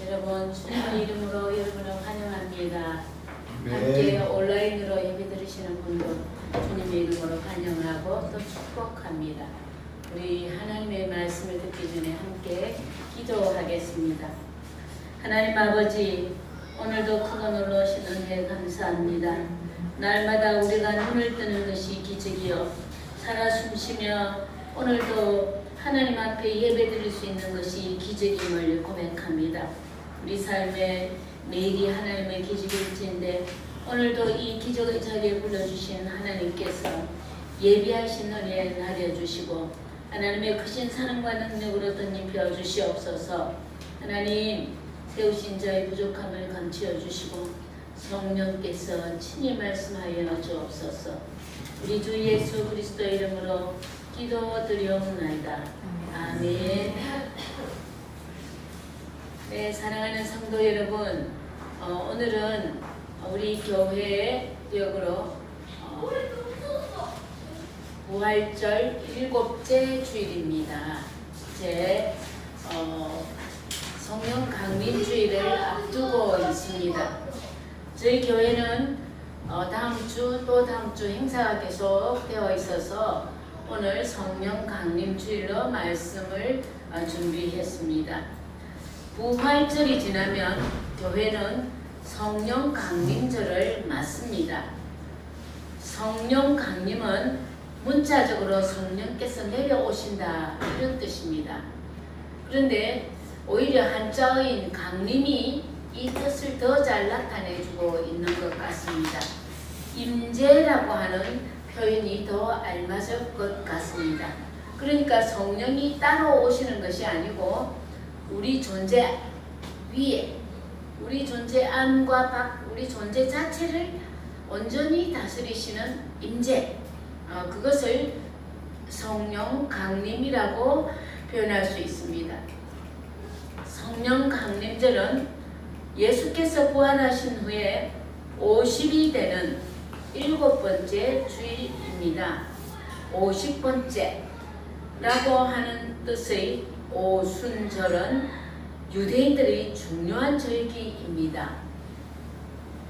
여러분 주님의 이름으로 여러분을 환영합니다. 네. 함께 온라인으로 예배 드리시는 분도 주님의 이름으로 환영하고 또 축복합니다. 우리 하나님의 말씀을 듣기 전에 함께 기도하겠습니다. 하나님 아버지, 오늘도 크고 놀라우신 은혜 감사합니다. 날마다 우리가 눈을 뜨는 것이 기적이요 살아 숨쉬며 오늘도 하나님 앞에 예배드릴 수 있는 것이 기적임을 고백합니다. 우리 삶의 매일이 하나님의 기적일지인데 오늘도 이 기적의 자리에 불러주신 하나님께서 예비하신 은혜 나려주시고 하나님의 크신 사랑과 능력으로 덧입혀 주시옵소서. 하나님 세우신 저의 부족함을 감추어 주시고 성령께서 친히 말씀하여 주옵소서. 우리 주 예수 그리스도 이름으로 기도드리옵나이다. 아멘. 네, 사랑하는 성도 여러분, 오늘은 우리 교회 역으로 부활절 7째 주일입니다. 이제 성령 강림주일을 앞두고 있습니다. 저희 교회는 다음 주 또 다음 주 행사가 계속 되어 있어서 오늘 성령 강림주일로 말씀을 준비했습니다. 부활절이 지나면 교회는 성령 강림절을 맞습니다. 성령 강림은 문자적으로 성령께서 내려오신다 이런 뜻입니다. 그런데 오히려 한자어인 강림이 이 뜻을 더 잘 나타내주고 있는 것 같습니다. 임재라고 하는 표현이 더 알맞을 것 같습니다. 그러니까 성령이 따로 오시는 것이 아니고 우리 존재 위에, 우리 존재 안과 밖, 우리 존재 자체를 온전히 다스리시는 임재, 그것을 성령 강림이라고 표현할 수 있습니다. 성령 강림절은 예수께서 부활하신 후에 50이 되는 7번째 주일입니다. 50번째라고 하는 뜻의 오순절은 유대인들의 중요한 절기입니다.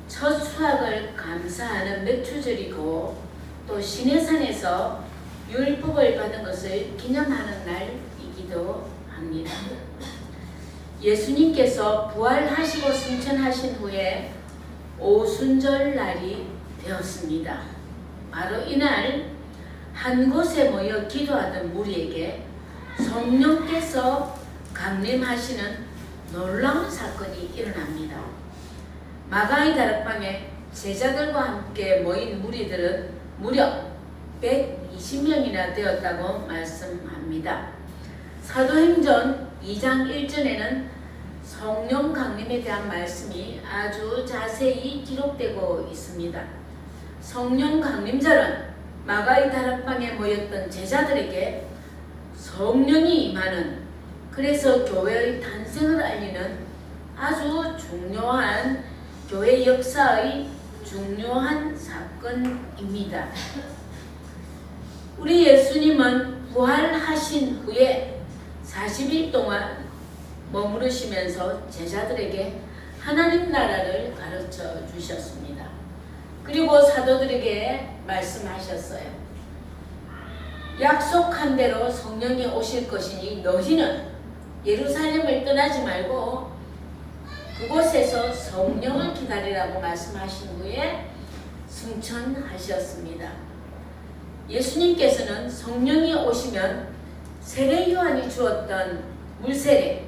첫 수확을 감사하는 맥주절이고 또 시내산에서 율법을 받은 것을 기념하는 날이기도 합니다. 예수님께서 부활하시고 승천하신 후에 오순절 날이 되었습니다. 바로 이날 한 곳에 모여 기도하던 무리에게 성령께서 강림하시는 놀라운 사건이 일어납니다. 마가의 다락방에 제자들과 함께 모인 무리들은 무려 120명이나 되었다고 말씀합니다. 사도행전 2장 1절에는 성령 강림에 대한 말씀이 아주 자세히 기록되고 있습니다. 성령 강림절은 마가의 다락방에 모였던 제자들에게 성령이 임하는, 그래서 교회의 탄생을 알리는 아주 중요한 교회 역사의 중요한 사건입니다. 우리 예수님은 부활하신 후에 40일 동안 머무르시면서 제자들에게 하나님 나라를 가르쳐 주셨습니다. 그리고 사도들에게 말씀하셨어요. 약속한 대로 성령이 오실 것이니 너희는 예루살렘을 떠나지 말고 그곳에서 성령을 기다리라고 말씀하신 후에 승천하셨습니다. 예수님께서는 성령이 오시면 세례 요한이 주었던 물세례,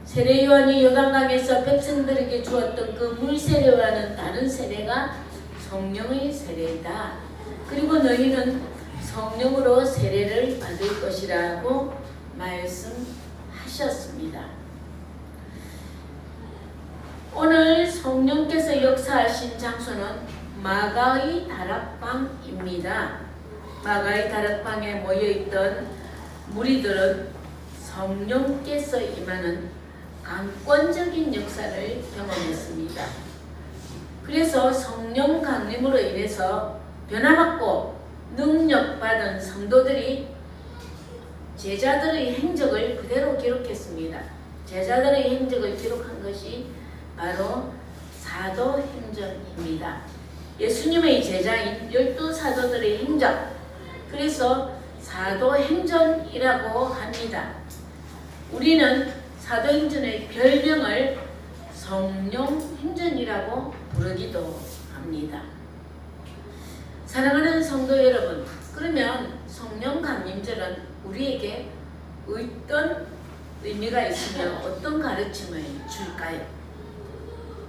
세례 요한이 요단강에서 백성들에게 주었던 그 물세례와는 다른 세례가 성령의 세례이다. 그리고 너희는 성령으로 세례를 받을 것이라고 말씀하셨습니다. 오늘 성령께서 역사하신 장소는 마가의 다락방입니다. 마가의 다락방에 모여있던 무리들은 성령께서 임하는 강권적인 역사를 경험했습니다. 그래서 성령 강림으로 인해서 변화받고 능력받은 성도들이 제자들의 행적을 그대로 기록했습니다. 제자들의 행적을 기록한 것이 바로 사도행전입니다. 예수님의 제자인 12사도들의 행적, 그래서 사도행전이라고 합니다. 우리는 사도행전의 별명을 성령행전이라고 부르기도 합니다. 사랑하는 성도 여러분, 그러면 성령강림절은 우리에게 어떤 의미가 있으며 어떤 가르침을 줄까요?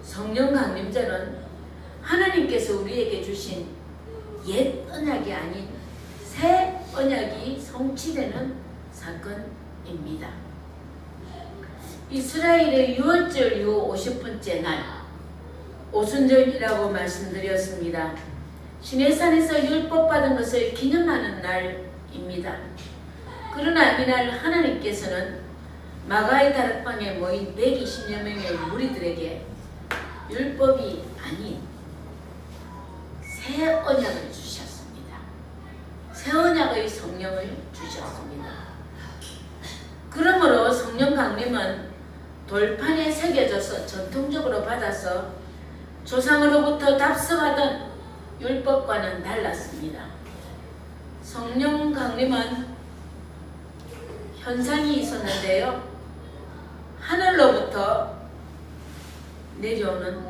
성령강림절은 하나님께서 우리에게 주신 옛 언약이 아닌 새 언약이 성취되는 사건입니다. 이스라엘의 유월절 이후 50분째 날, 오순절이라고 말씀드렸습니다. 시내산에서 율법 받은 것을 기념하는 날입니다. 그러나 이날 하나님께서는 마가의 다락방에 모인 120여 명의 무리들에게 율법이 아닌 새 언약을 주셨습니다. 새 언약의 성령을 주셨습니다. 그러므로 성령 강림은 돌판에 새겨져서 전통적으로 받아서 조상으로부터 답습하던 율법과는 달랐습니다. 성령 강림은 현상이 있었는데요. 하늘로부터 내려오는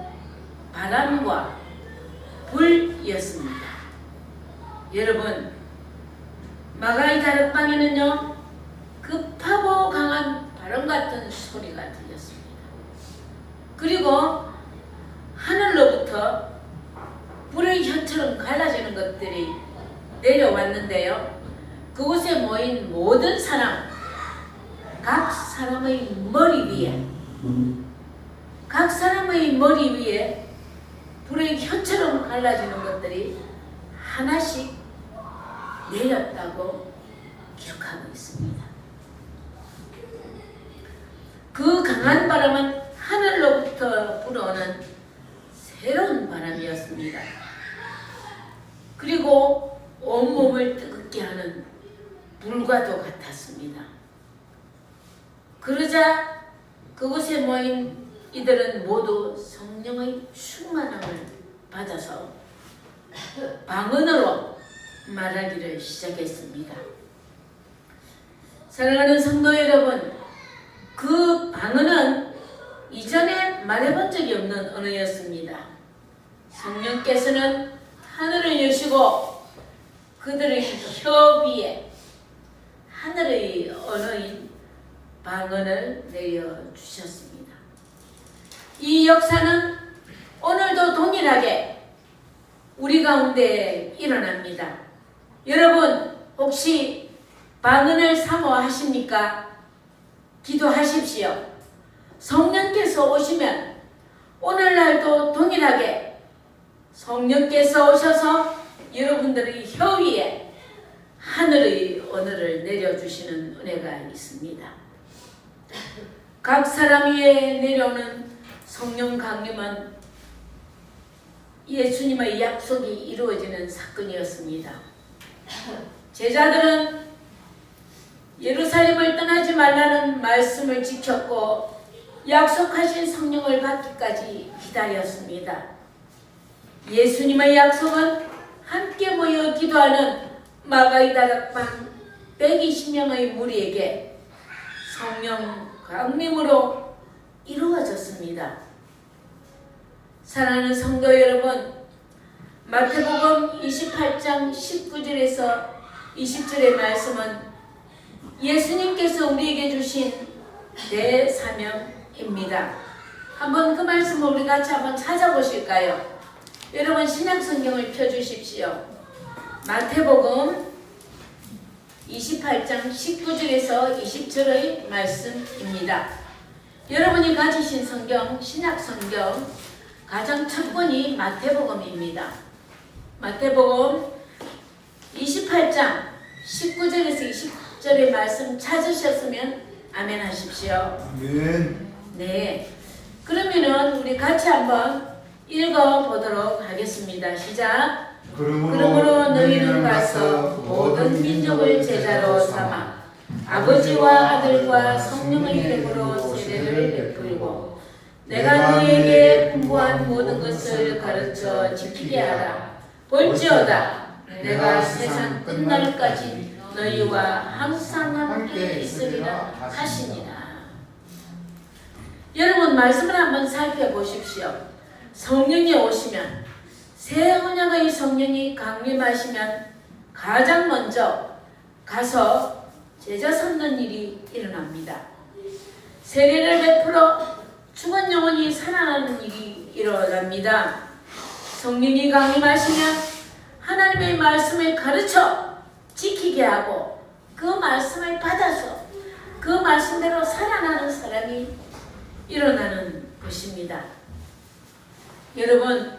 바람과 불이었습니다. 여러분, 마가의 다락방에는요, 급하고 강한 바람 같은 소리가 들렸습니다. 그리고 하늘로부터 불의 혀처럼 갈라지는 것들이 내려왔는데요. 그곳에 모인 모든 사람, 각 사람의 머리 위에 불의 혀처럼 갈라지는 것들이 하나씩 내렸다고 기록하고 있습니다. 그 강한 바람은 하늘로부터 불어오는 새로운 바람이었습니다. 그리고 온몸을 뜨겁게 하는 불과도 같았습니다. 그러자 그곳에 모인 이들은 모두 성령의 충만함을 받아서 방언으로 말하기를 시작했습니다. 사랑하는 성도 여러분, 그 방언은 이전에 말해본 적이 없는 언어였습니다. 성령께서는 하늘을 여시고 그들의 혀 위에 하늘의 언어인 방언을 내려주셨습니다. 이 역사는 오늘도 동일하게 우리 가운데 일어납니다. 여러분, 혹시 방언을 사모하십니까? 기도하십시오. 성령께서 오시면 오늘날도 동일하게 성령께서 오셔서 여러분들의 혀 위에 하늘의 언어를 내려주시는 은혜가 있습니다. 각 사람 위에 내려오는 성령 강림은 예수님의 약속이 이루어지는 사건이었습니다. 제자들은 예루살렘을 떠나지 말라는 말씀을 지켰고 약속하신 성령을 받기까지 기다렸습니다. 예수님의 약속은 함께 모여 기도하는 마가의 다락방 120명의 무리에게 성령 강림으로 이루어졌습니다. 사랑하는 성도 여러분, 마태복음 28장 19절에서 20절의 말씀은 예수님께서 우리에게 주신 대사명입니다. 한번 그 말씀을 우리 같이 한번 찾아보실까요? 여러분, 신약성경을 펴주십시오. 마태복음 28장 19절에서 20절의 말씀입니다. 여러분이 가지신 성경, 신약성경 가장 첫 권이 마태복음입니다. 마태복음 28장 19절에서 20절의 말씀 찾으셨으면 아멘 하십시오. 아멘. 네, 그러면은 우리 같이 한번 읽어보도록 하겠습니다. 시작. 그러므로 너희는 가서 모든 민족을 제자로 삼아 아버지와 아들과 성령의 이름으로 세례를 내가 너에게 분부한 모든 것을 가르쳐 지키게 하라. 볼지어다 내가 세상 끝날까지 너희와 항상 함께 있으리라 하시니라. 여러분 말씀을 한번 살펴보십시오. 성령이 오시면, 새 언약의 성령이 강림하시면 가장 먼저 가서 제자 삼는 일이 일어납니다. 세례를 베풀어 죽은 영혼이 살아나는 일이 일어납니다. 성령이 강림하시면 하나님의 말씀을 가르쳐 지키게 하고 그 말씀을 받아서 그 말씀대로 살아나는 사람이 일어나는 것입니다. 여러분,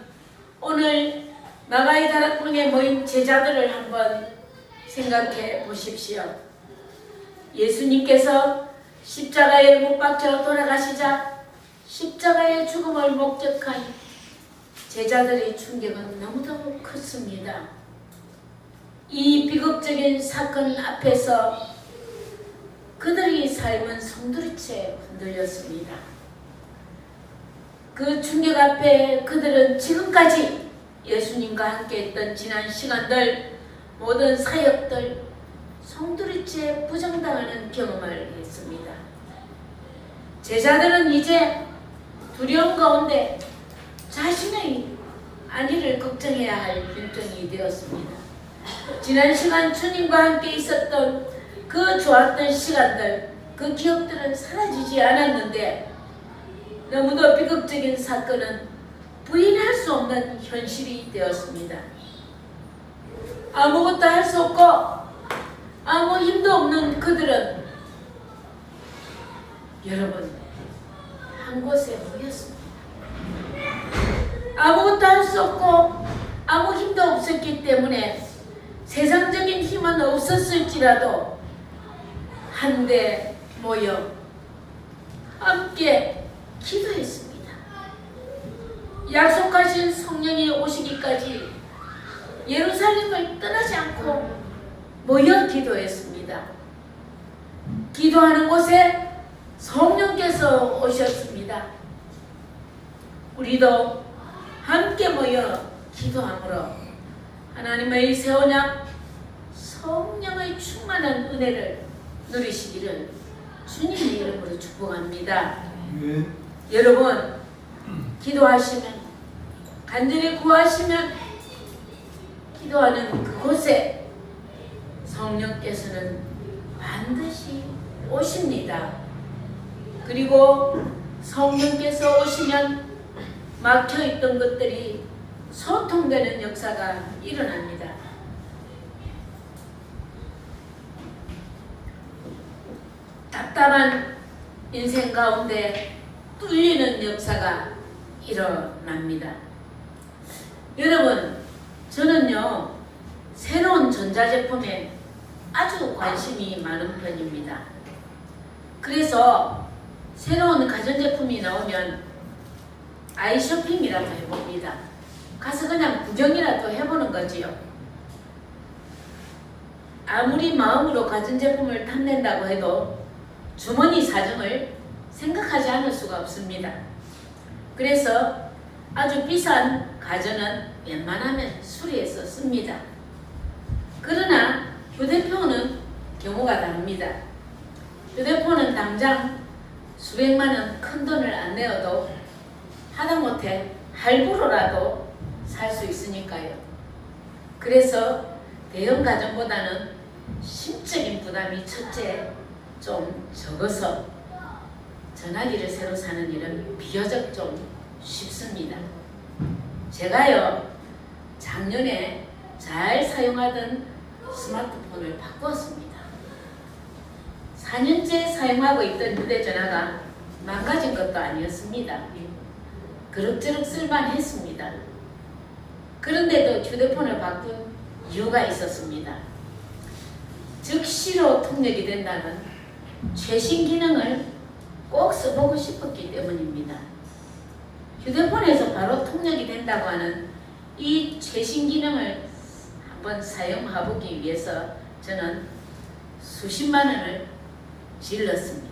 오늘 마가의 다락방에 모인 제자들을 한번 생각해 보십시오. 예수님께서 십자가에 못 박혀 돌아가시자 십자가의 죽음을 목격한 제자들의 충격은 너무도 컸습니다. 이 비극적인 사건 앞에서 그들의 삶은 송두리째 흔들렸습니다. 그 충격 앞에 그들은 지금까지 예수님과 함께했던 지난 시간들, 모든 사역들 송두리째 부정당하는 경험을 했습니다. 제자들은 이제 두려움 가운데 자신의 안위를 걱정해야 할 결정이 되었습니다. 지난 시간 주님과 함께 있었던 그 좋았던 시간들, 그 기억들은 사라지지 않았는데 너무도 비극적인 사건은 부인할 수 없는 현실이 되었습니다. 아무것도 할 수 없고 아무 힘도 없는 그들은 여러분 한 곳에 모였습니다. 아무것도 할 수 없고 아무 힘도 없었기 때문에 세상적인 힘은 없었을지라도 한데 모여 함께 기도했습니다. 약속하신 성령이 오시기까지 예루살렘을 떠나지 않고 모여 기도했습니다. 기도하는 곳에 성령께서 오셨습니다. 우리도 함께 모여 기도함으로 하나님의 새 언약 성령의 충만한 은혜를 누리시기를 주님의 이름으로 축복합니다. 여러분, 기도하시면, 간절히 구하시면 기도하는 그곳에 성령께서는 반드시 오십니다. 그리고 성령께서 오시면 막혀있던 것들이 소통되는 역사가 일어납니다. 답답한 인생 가운데 뚫리는 역사가 일어납니다. 여러분, 저는요 새로운 전자제품에 아주 관심이 많은 편입니다. 그래서 새로운 가전제품이 나오면 아이쇼핑이라도 해봅니다. 가서 그냥 구경이라도 해보는 거지요. 아무리 마음으로 가전제품을 탐낸다고 해도 주머니 사정을 생각하지 않을 수가 없습니다. 그래서 아주 비싼 가전은 웬만하면 수리해서 씁니다. 그러나 휴대폰은 경우가 다릅니다. 휴대폰은 당장 수백만 원 큰 돈을 안 내어도 하다못해 할부로라도 살 수 있으니까요. 그래서 대형 가전보다는 심적인 부담이 첫째 좀 적어서 전화기를 새로 사는 일은 비교적 좀 쉽습니다. 제가요 작년에 잘 사용하던 스마트폰을 바꾸었습니다. 4년째 사용하고 있던 휴대전화가 망가진 것도 아니었습니다. 그럭저럭 쓸만했습니다. 그런데도 휴대폰을 바꾼 이유가 있었습니다. 즉시로 통역이 된다는 최신 기능을 꼭 써보고 싶었기 때문입니다. 휴대폰에서 바로 통역이 된다고 하는 이 최신 기능을 한번 사용해보기 위해서 저는 수십만 원을 질렀습니다.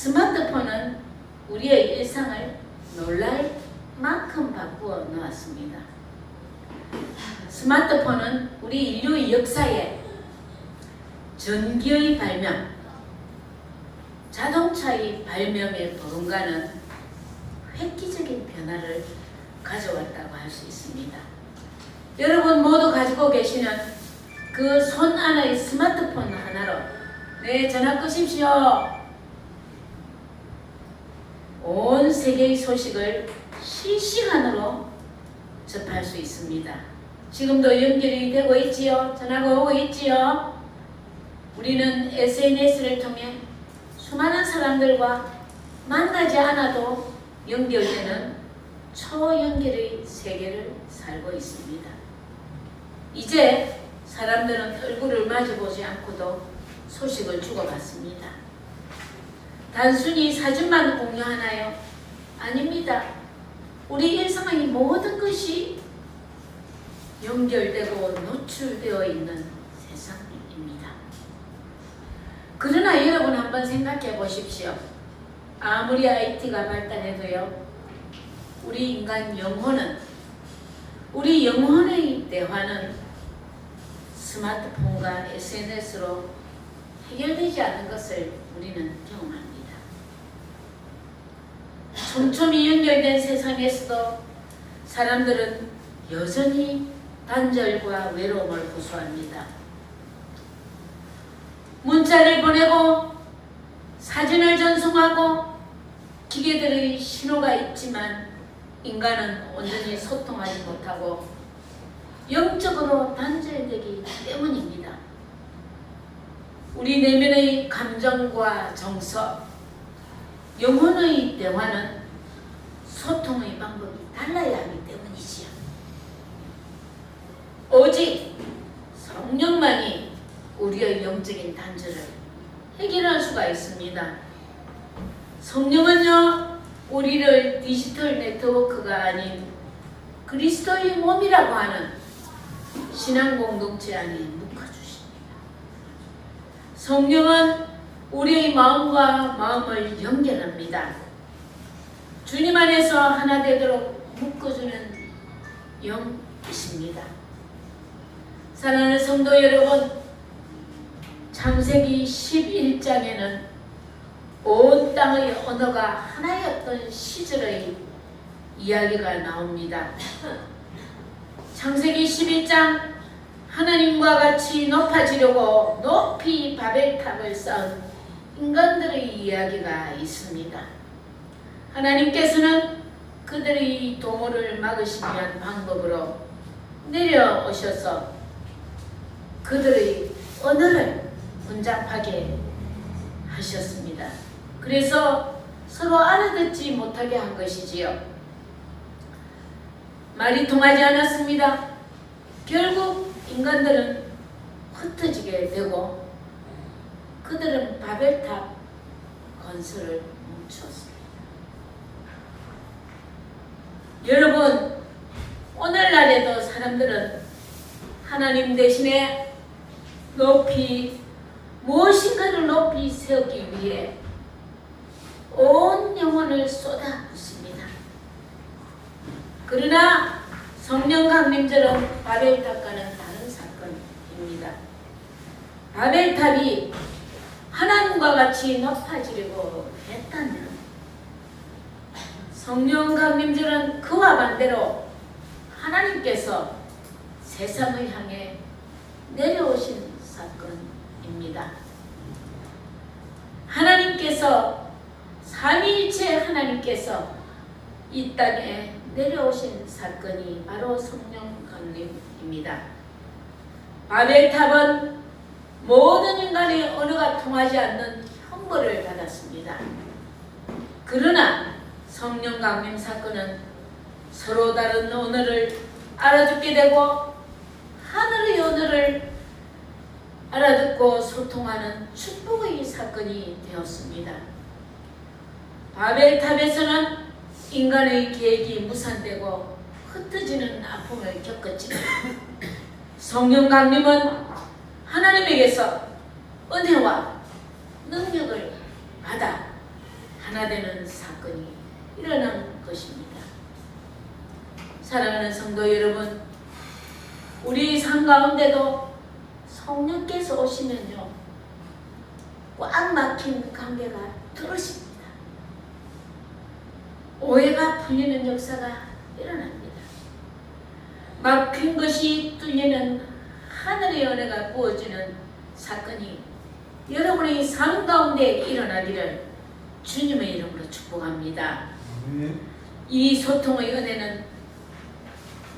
스마트폰은 우리의 일상을 놀랄 만큼 바꾸어 놓았습니다. 스마트폰은 우리 인류 역사에 전기의 발명, 자동차의 발명에 버금가는 획기적인 변화를 가져왔다고 할 수 있습니다. 여러분 모두 가지고 계시는 그 손 안의 스마트폰 하나로 네, 전화 끄십시오. 온 세계의 소식을 실시간으로 접할 수 있습니다. 지금도 연결이 되고 있지요. 전화가 오고 있지요. 우리는 SNS를 통해 수많은 사람들과 만나지 않아도 연결되는 초연결의 세계를 살고 있습니다. 이제 사람들은 얼굴을 마주보지 않고도 소식을 주고받습니다. 단순히 사진만 공유하나요? 아닙니다. 우리 일상의 모든 것이 연결되고 노출되어 있는 세상입니다. 그러나 여러분 한번 생각해 보십시오. 아무리 IT가 발달해도요, 우리 인간 영혼은, 우리 영혼의 대화는 스마트폰과 SNS로 해결되지 않는 것을 우리는 경험합니다. 촘촘히 연결된 세상에서도 사람들은 여전히 단절과 외로움을 호소합니다. 문자를 보내고 사진을 전송하고 기계들의 신호가 있지만 인간은 온전히 소통하지 못하고 영적으로 단절되기 때문입니다. 우리 내면의 감정과 정서, 영혼의 대화는 소통의 방법이 달라야 하기 때문이지요. 오직 성령만이 우리의 영적인 단절을 해결할 수가 있습니다. 성령은요, 우리를 디지털 네트워크가 아닌 그리스도의 몸이라고 하는 신앙 공동체 안에 묶어주십니다. 성령은 우리의 마음과 마음을 연결합니다. 주님 안에서 하나 되도록 묶어주는 영이십니다. 사랑하는 성도 여러분, 창세기 11장에는 온 땅의 언어가 하나였던 시절의 이야기가 나옵니다. 창세기 11장, 하나님과 같이 높아지려고 높이 바벨탑을 쌓은 인간들의 이야기가 있습니다. 하나님께서는 그들의 도모를 막으시기 위한 방법으로 내려오셔서 그들의 언어를 혼잡하게 하셨습니다. 그래서 서로 알아듣지 못하게 한 것이지요. 말이 통하지 않았습니다. 결국 인간들은 흩어지게 되고 그들은 바벨탑 건설을 멈췄습니다. 여러분, 오늘날에도 사람들은 하나님 대신에 무엇인가를 높이 세우기 위해 온 영혼을 쏟아붓습니다. 그러나 성령 강림절은 바벨탑과는 다른 사건입니다. 바벨탑이 하나님과 같이 높아지려고 했다면 성령 강림절은 그와 반대로 하나님께서 세상을 향해 내려오신 사건입니다. 하나님께서, 삼위일체 하나님께서 이 땅에 내려오신 사건이 바로 성령 강림입니다. 바벨탑은 모든 인간의 언어가 통하지 않는 형벌을 받았습니다. 그러나 성령 강림 사건은 서로 다른 언어를 알아듣게 되고 하늘의 언어를 알아듣고 소통하는 축복의 사건이 되었습니다. 바벨탑에서는 인간의 계획이 무산되고 흩어지는 아픔을 겪었지만 성령 강림은 하나님에게서 은혜와 능력을 받아 하나 되는 사건이 일어난 것입니다. 사랑하는 성도 여러분, 우리 삶 가운데도 성령께서 오시면요, 꽉 막힌 관계가 뚫어집니다. 오해가 풀리는 역사가 일어납니다. 막힌 것이 뚫리는 하늘의 은혜가 부어지는 사건이 여러분의 삶 가운데 일어나기를 주님의 이름으로 축복합니다. 이 소통의 은혜는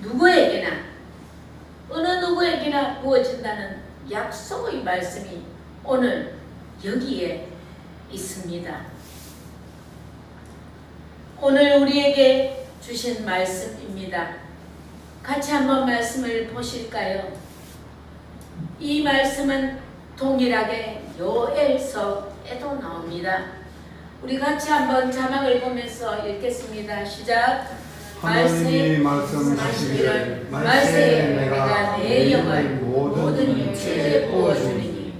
누구에게나 어느 누구에게나 부어진다는 약속의 말씀이 오늘 여기에 있습니다. 오늘 우리에게 주신 말씀입니다. 같이 한번 말씀을 보실까요? 이 말씀은 동일하게 요엘서에도 나옵니다. 우리 같이 한번 자막을 보면서 읽겠습니다. 시작. 하나님이 말씀하시기를 말세에 내가 내 영을 모든 육체에 부어주리니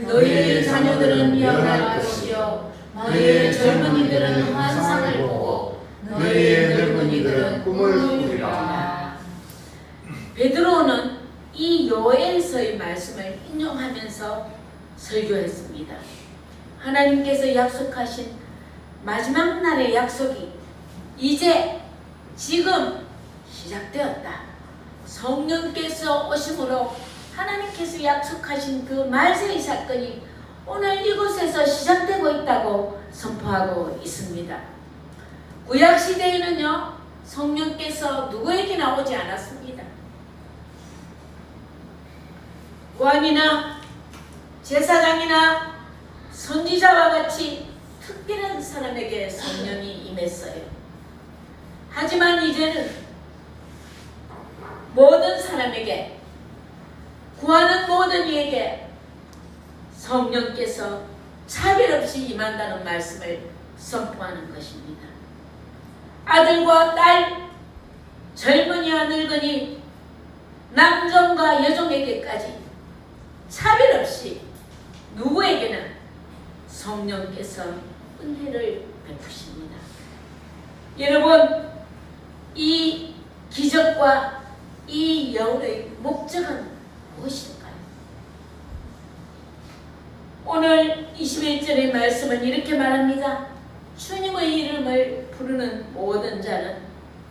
너희의 자녀들은 예언할 것이요 너희의 젊은이들은 환상을 보고 너희의 늙은이들은 꿈을 꾸리라. 베드로는 이 요엘서의 말씀을 인용하면서 설교했습니다. 하나님께서 약속하신 마지막 날의 약속이 이제 지금 시작되었다. 성령께서 오심으로 하나님께서 약속하신 그 말세의 사건이 오늘 이곳에서 시작되고 있다고 선포하고 있습니다. 구약시대에는요, 성령께서 누구에게나 오지 않았습니다. 왕이나 제사장이나 선지자와 같이 특별한 사람에게 성령이 임했어요. 하지만 이제는 모든 사람에게, 구하는 모든 이에게 성령께서 차별 없이 임한다는 말씀을 선포하는 것입니다. 아들과 딸, 젊은이와 늙은이, 남종과 여종에게까지 차별 없이 누구에게나 성령께서 은혜를 베푸십니다. 여러분, 이 기적과 이 예언의 목적은 무엇일까요? 오늘 21절의 말씀은 이렇게 말합니다. 주님의 이름을 부르는 모든 자는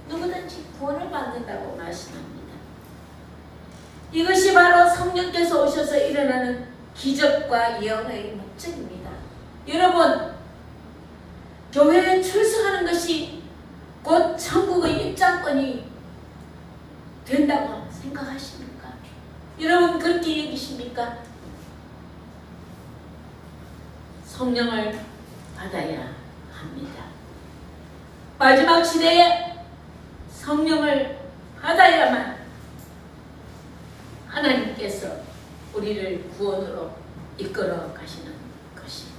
누구든지 구원을 받는다고 말씀합니다. 이것이 바로 성령께서 오셔서 일어나는 기적과 예언의 목적입니다. 여러분, 교회에 출석하는 것이 곧 천국의 입장권이 된다고 생각하십니까? 여러분 그렇게 여기십니까? 성령을 받아야 합니다. 마지막 시대에 성령을 받아야만 하나님께서 우리를 구원으로 이끌어 가시는 것입니다.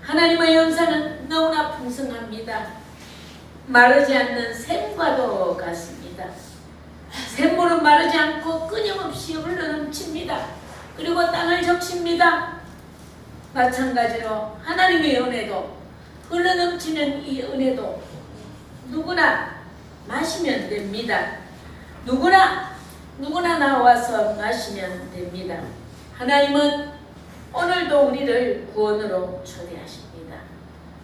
하나님의 영사는 너무나 풍성합니다. 마르지 않는 샘과도 같습니다. 샘물은 마르지 않고 끊임없이 흘러넘칩니다. 그리고 땅을 적십니다. 마찬가지로 하나님의 은혜도, 흘러넘치는 이 은혜도 누구나 마시면 됩니다. 누구나 나와서 마시면 됩니다. 하나님은 오늘도 우리를 구원으로 초대하십니다.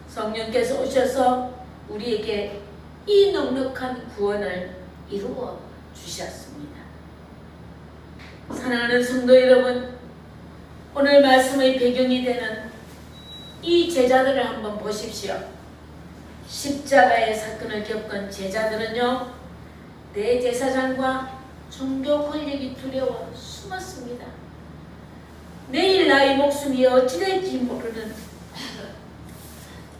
성령께서 오셔서 우리에게 이 넉넉한 구원을 이루어 주셨습니다. 사랑하는 성도 여러분, 오늘 말씀의 배경이 되는 이 제자들을 한번 보십시오. 십자가의 사건을 겪은 제자들은요, 대제사장과 종교 권력이 두려워 숨었습니다. 내일 나의 목숨이 어찌 될지 모르는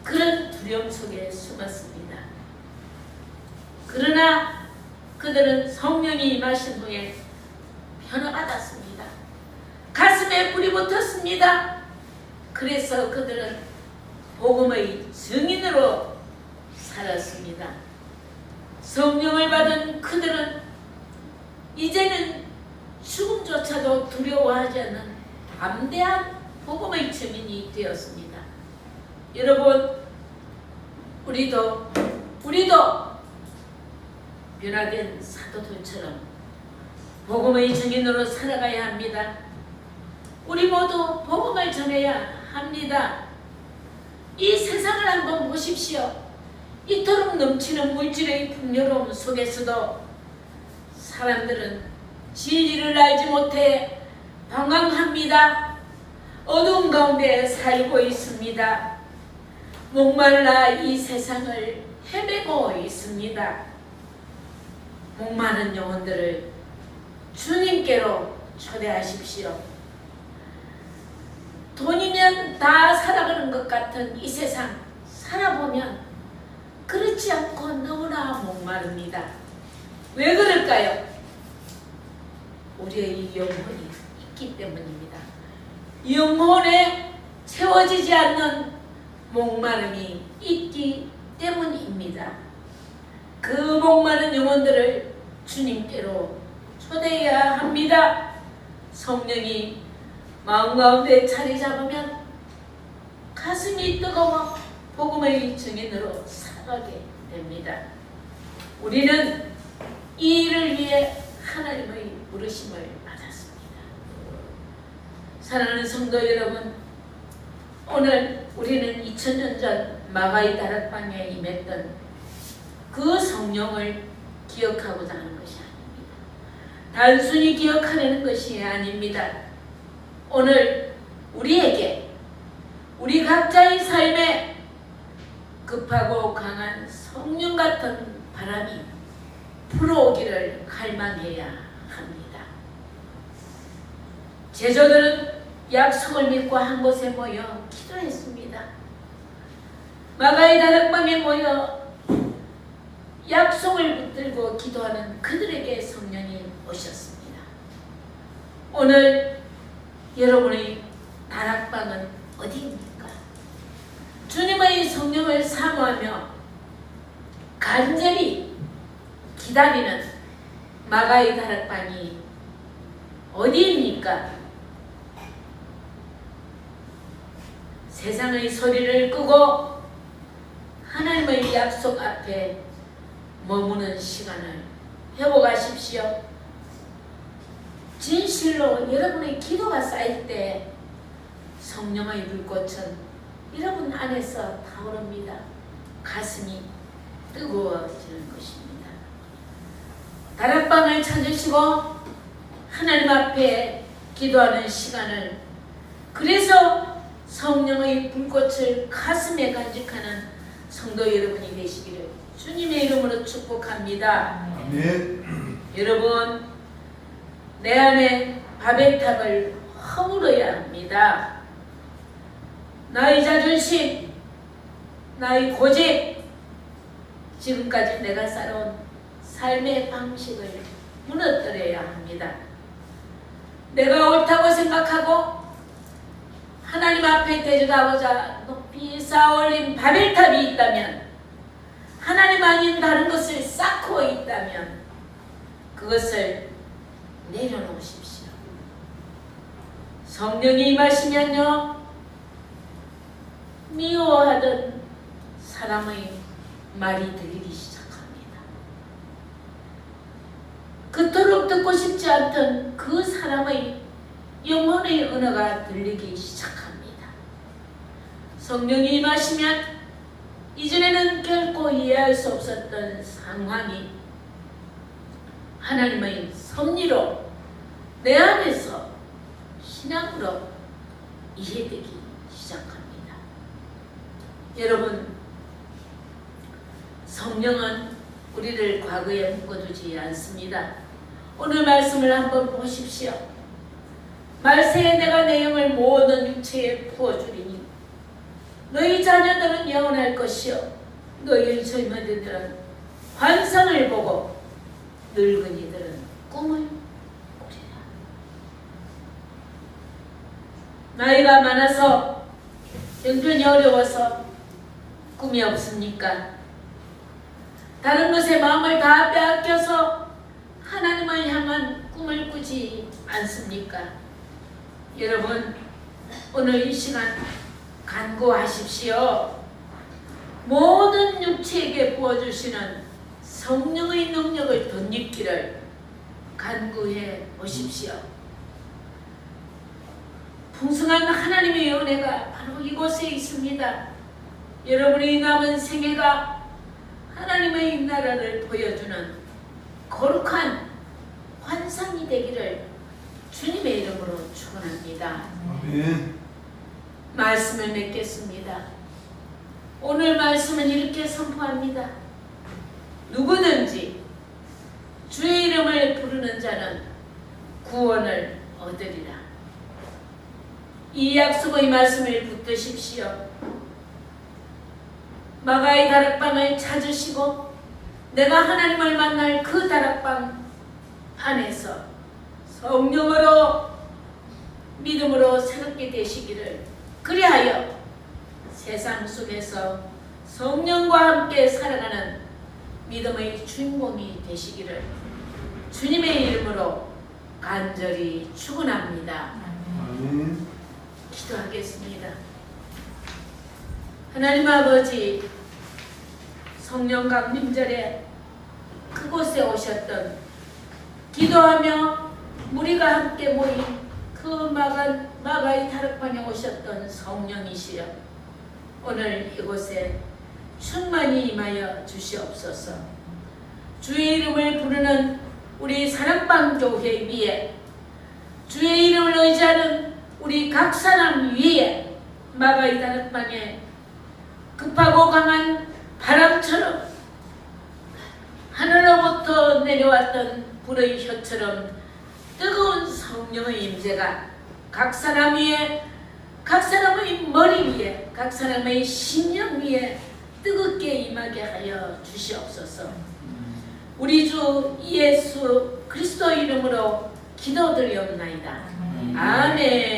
그런 두려움 속에 숨었습니다. 그러나 그들은 성령이 임하신 후에 변화받았습니다. 가슴에 불이 붙었습니다. 그래서 그들은 복음의 증인으로 살았습니다. 성령을 받은 그들은 이제는 죽음조차도 두려워하지 않는 담대한 복음의 증인이 되었습니다. 여러분, 우리도 변화된 사도들처럼 복음의 증인으로 살아가야 합니다. 우리 모두 복음을 전해야 합니다. 이 세상을 한번 보십시오. 이토록 넘치는 물질의 풍요로움 속에서도 사람들은 진리를 알지 못해 방황합니다. 어두운 가운데 살고 있습니다. 목말라 이 세상을 헤매고 있습니다. 목마른 영혼들을 주님께로 초대하십시오. 돈이면 다 살아가는 것 같은 이 세상 살아보면 그렇지 않고 너무나 목마릅니다. 왜 그럴까요? 우리의 영혼이 있기 때문입니다. 영혼에 채워지지 않는 목마름이 있기 때문입니다. 그 목마른 영혼들을 주님께로 초대해야 합니다. 성령이 마음 가운데 자리 잡으면 가슴이 뜨거워 복음의 증인으로 살아가게 됩니다. 우리는 이 일을 위해 하나님의 부르심을 받았습니다. 사랑하는 성도 여러분, 오늘 우리는 2000년 전 마가의 다락방에 임했던 그 성령을 기억하고자 하는 것이 아닙니다. 단순히 기억하려는 것이 아닙니다. 오늘 우리에게 우리 각자의 삶에 급하고 강한 성령 같은 바람이 불어오기를 갈망해야 합니다. 제자들은 약속을 믿고 한 곳에 모여 기도했습니다. 마가의 다락방에 모여 약속을 붙들고 기도하는 그들에게 성령이 오셨습니다. 오늘 여러분의 다락방은 어디입니까? 주님의 성령을 사모하며 간절히 기다리는 마가의 다락방이 어디입니까? 세상의 소리를 끄고 하나님의 약속 앞에 머무는 시간을 회복하십시오. 진실로 여러분의 기도가 쌓일 때 성령의 불꽃은 여러분 안에서 타오릅니다. 가슴이 뜨거워지는 것입니다. 다락방을 찾으시고 하나님 앞에 기도하는 시간을, 그래서 성령의 불꽃을 가슴에 간직하는 성도 여러분이 되시기를 주님의 이름으로 축복합니다. 아멘. 여러분, 내 안에 바벨탑을 허물어야 합니다. 나의 자존심, 나의 고집, 지금까지 내가 살아온 삶의 방식을 무너뜨려야 합니다. 내가 옳다고 생각하고 하나님 앞에 대적하고자 높이 쌓아올린 바벨탑이 있다면, 하나님 아닌 다른 것을 쌓고 있다면 그것을 내려놓으십시오. 성령이 임하시면요, 미워하던 사람의 말이 들리기 시작합니다. 그토록 듣고 싶지 않던 그 사람의 영혼의 언어가 들리기 시작합니다. 성령이 임하시면 이전에는 결코 이해할 수 없었던 상황이 하나님의 섭리로 내 안에서 신앙으로 이해되기 시작합니다. 여러분, 성령은 우리를 과거에 묶어두지 않습니다. 오늘 말씀을 한번 보십시오. 말세에 내가 내 영을 모든 육체에 부어주리니 너희 자녀들은 영원할 것이요 너희 젊은이들은 환상을 보고 늙은이들은 꿈을 꾸리라. 나이가 많아서 형편이 어려워서 꿈이 없습니까? 다른 것에 마음을 다 빼앗겨서 하나님을 향한 꿈을 꾸지 않습니까? 여러분, 오늘 이 시간 간구하십시오. 모든 육체에게 부어주시는 성령의 능력을 덧입기를 간구해 보십시오. 풍성한 하나님의 은혜가 바로 이곳에 있습니다. 여러분의 남은 생애가 하나님의 나라를 보여주는 거룩한 환상이 되기를 주님의 이름으로 축원합니다. 아멘. 말씀을 맺겠습니다. 오늘 말씀은 이렇게 선포합니다. 누구든지 주의 이름을 부르는 자는 구원을 얻으리라. 이 약속의 말씀을 붙드십시오. 마가의 다락방을 찾으시고 내가 하나님을 만날 그 다락방 안에서 성령으로 믿음으로 새롭게 되시기를, 그리하여 세상 속에서 성령과 함께 살아가는 믿음의 주인공이 되시기를 주님의 이름으로 간절히 축원합니다. 아멘. 기도하겠습니다. 하나님 아버지, 성령 강림절에 그곳에 오셨던, 기도하며 무리가 함께 모인 그 마가의 다락방에 오셨던 성령이시여, 오늘 이곳에 충만히 임하여 주시옵소서. 주의 이름을 부르는 우리 사랑방 교회 위에, 주의 이름을 의지하는 우리 각 사람 위에 마가의 다락방에 급하고 강한 바람처럼 하늘로부터 내려왔던 불의 혀처럼 뜨거운 성령의 임재가 각 사람 위에, 각 사람의 머리 위에, 각 사람의 심령 위에 뜨겁게 임하게 하여 주시옵소서. 우리 주 예수 그리스도 이름으로 기도드리옵나이다. 아멘.